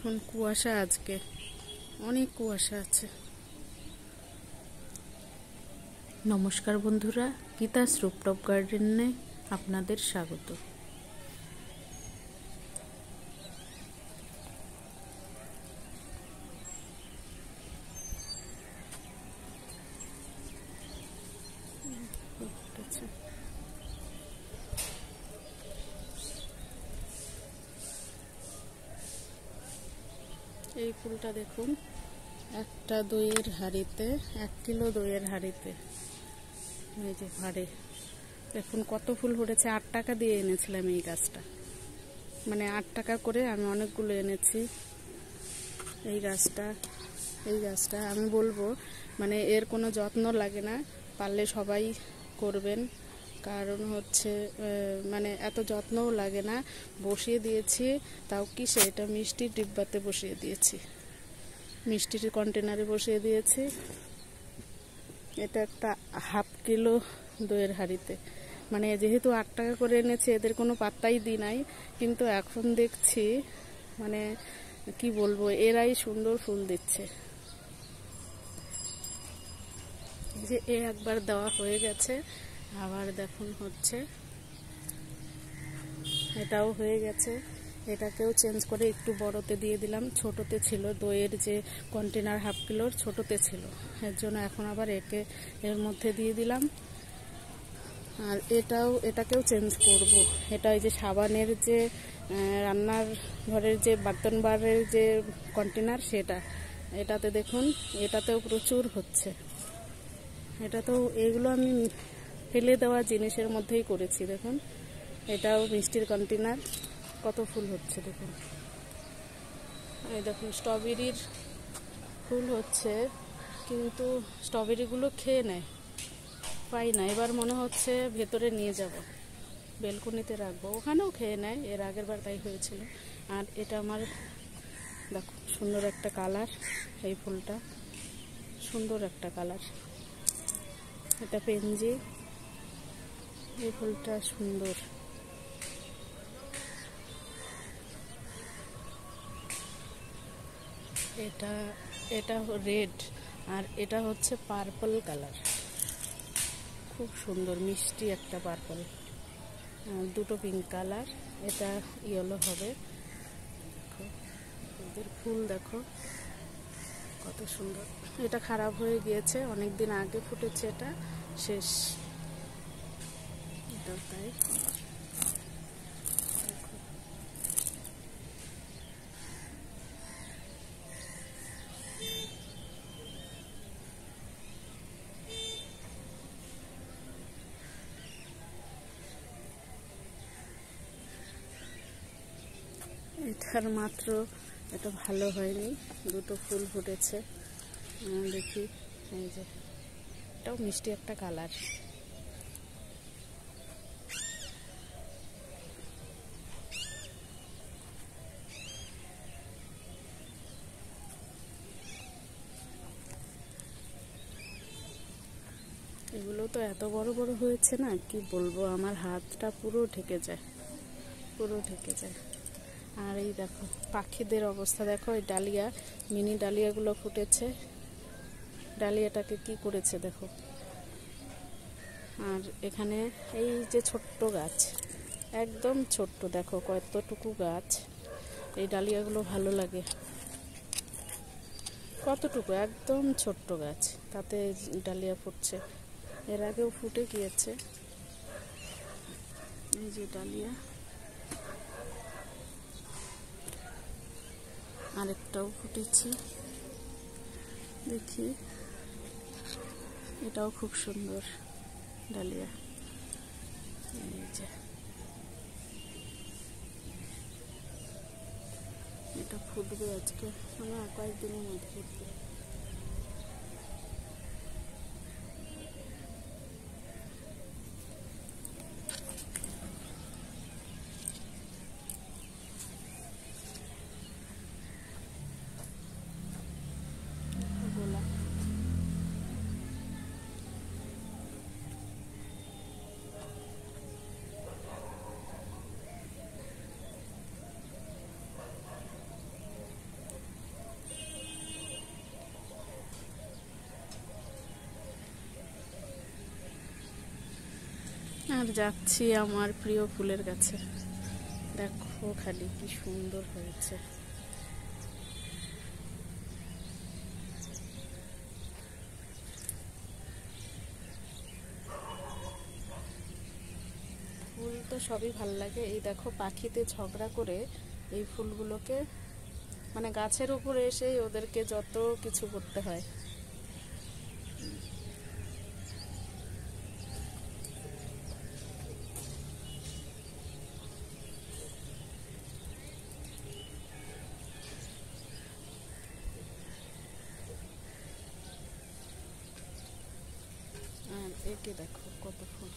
এখন কুয়াশা, আজকে অনেক কুয়াশা আছে। নমস্কার বন্ধুরা, গীতাস রুপটপ গার্ডেনে আপনাদের স্বাগত। এই ফুলটা দেখুন, একটা দইয়ের হাঁড়িতে 1 কিলো দইয়ের হাঁড়িতে, এই যে ভাড়ে দেখুন কত ফুল ফুটেছে। 8 টাকা দিয়ে এনেছিলাম এই গাছটা, মানে 8 টাকা করে আমি অনেকগুলো এনেছি। এই গাছটা আমি বলবো, মানে এর কোনো যত্ন লাগে না, পারলে সবাই করবেন। কারণ হচ্ছে মানে এত যত্নও লাগে না। বসিয়ে দিয়েছি, তাও কিসে, এটা মিষ্টির ডিব্বাতে বসিয়ে দিয়েছি, মিষ্টির কন্টেনারে বসিয়ে দিয়েছি। এটা একটা 1/2 কিলো দইয়ের হাঁড়িতে, মানে যেহেতু 8 টাকা করে এনেছে, এদের কোনো পাত্তাই দিই নাই। কিন্তু এখন দেখছি, মানে কি বলবো, এরাই সুন্দর ফুল দিচ্ছে। যে একবার দেওয়া হয়ে গেছে, আবার দেখুন হচ্ছে, এটাও হয়ে গেছে। এটাকেও চেঞ্জ করে একটু বড়তে দিয়ে দিলাম। ছোটতে ছিল দইয়ের যে কন্টেনার 1/2 কিলোর, ছোটতে ছিল, এর জন্য এখন আবার এর মধ্যে দিয়ে দিলাম। আর এটাকেও চেঞ্জ করব। এটা ওই যে সাবানের যে রান্নার ঘরের যে বার্তন বারের যে কন্টেনার, এটাতে দেখুন, এটাতেও প্রচুর হচ্ছে। এটাতেও, এগুলো আমি ফেলে দেওয়া জিনিসের মধ্যেই করেছি। দেখুন, এটাও মিষ্টির কন্টেনার, কত ফুল হচ্ছে দেখুন। এই দেখুন, স্ট্রবেরির ফুল হচ্ছে, কিন্তু স্ট্রবেরিগুলো খেয়ে নেয়, পাই না। এবার মনে হচ্ছে ভেতরে নিয়ে যাব, বেলকনিতে রাখবো, ওখানেও খেয়ে নেয়, এর আগের বার তাই হয়েছিল। আর এটা আমার দেখো, সুন্দর একটা কালার, এই ফুলটা সুন্দর একটা কালার। এটা পেনজি, এই ফুলটা সুন্দর। এটা রেড, আর এটা হচ্ছে পার্পল কালার, খুব সুন্দর মিষ্টি একটা পার্পল। দুটো পিঙ্ক কালার, এটা ইয়েলো হবে। দেখো এদের ফুল দেখো কত সুন্দর। এটা খারাপ হয়ে গিয়েছে, অনেক দিন আগে ফুটেছে, এটা শেষ। এটাও তাই। এটার মাত্র, এটা ভালো হয়নি, দুটো ফুল ফুটেছে। দেখি, এই যে এটাও মিষ্টি একটা কালার। এগুলো তো এত বড় বড় হয়েছে না, কি বলবো, আমার হাতটা পুরো ঢেকে যায়, পুরো ঢেকে যায়। আর এই দেখো পাখিদের অবস্থা দেখো, এই ডালিয়া, মিনি ডালিয়াগুলো ফুটেছে, ডালিয়াটাকে কি করেছে দেখো। আর এখানে এই যে ছোট্ট গাছ, একদম ছোট্ট, দেখো কতটুকু গাছ। এই ডালিয়াগুলো ভালো লাগে, কতটুকু, একদম ছোট্ট গাছ, তাতে ডালিয়া ফুটছে। এর আগেও ফুটে গিয়েছে, এই যে ডালিয়া। আরেকটাও ফুটেছে, দেখি, এটাও খুব সুন্দর ডালিয়া। এই যে এটা ফুটবে আজকে, মানে কয়েকদিনের মধ্যে ফুটবে। আর যাচ্ছি আমার প্রিয় ফুলের কাছে। দেখো খালি কি সুন্দর হয়েছে। ফুল তো সবই ভাল লাগে। এই দেখো পাখিতে ঝগড়া করে এই ফুলগুলোকে, মানে গাছের উপরে এসে ওদেরকে যত কিছু করতে হয়। আর একে দেখো কত ফুল।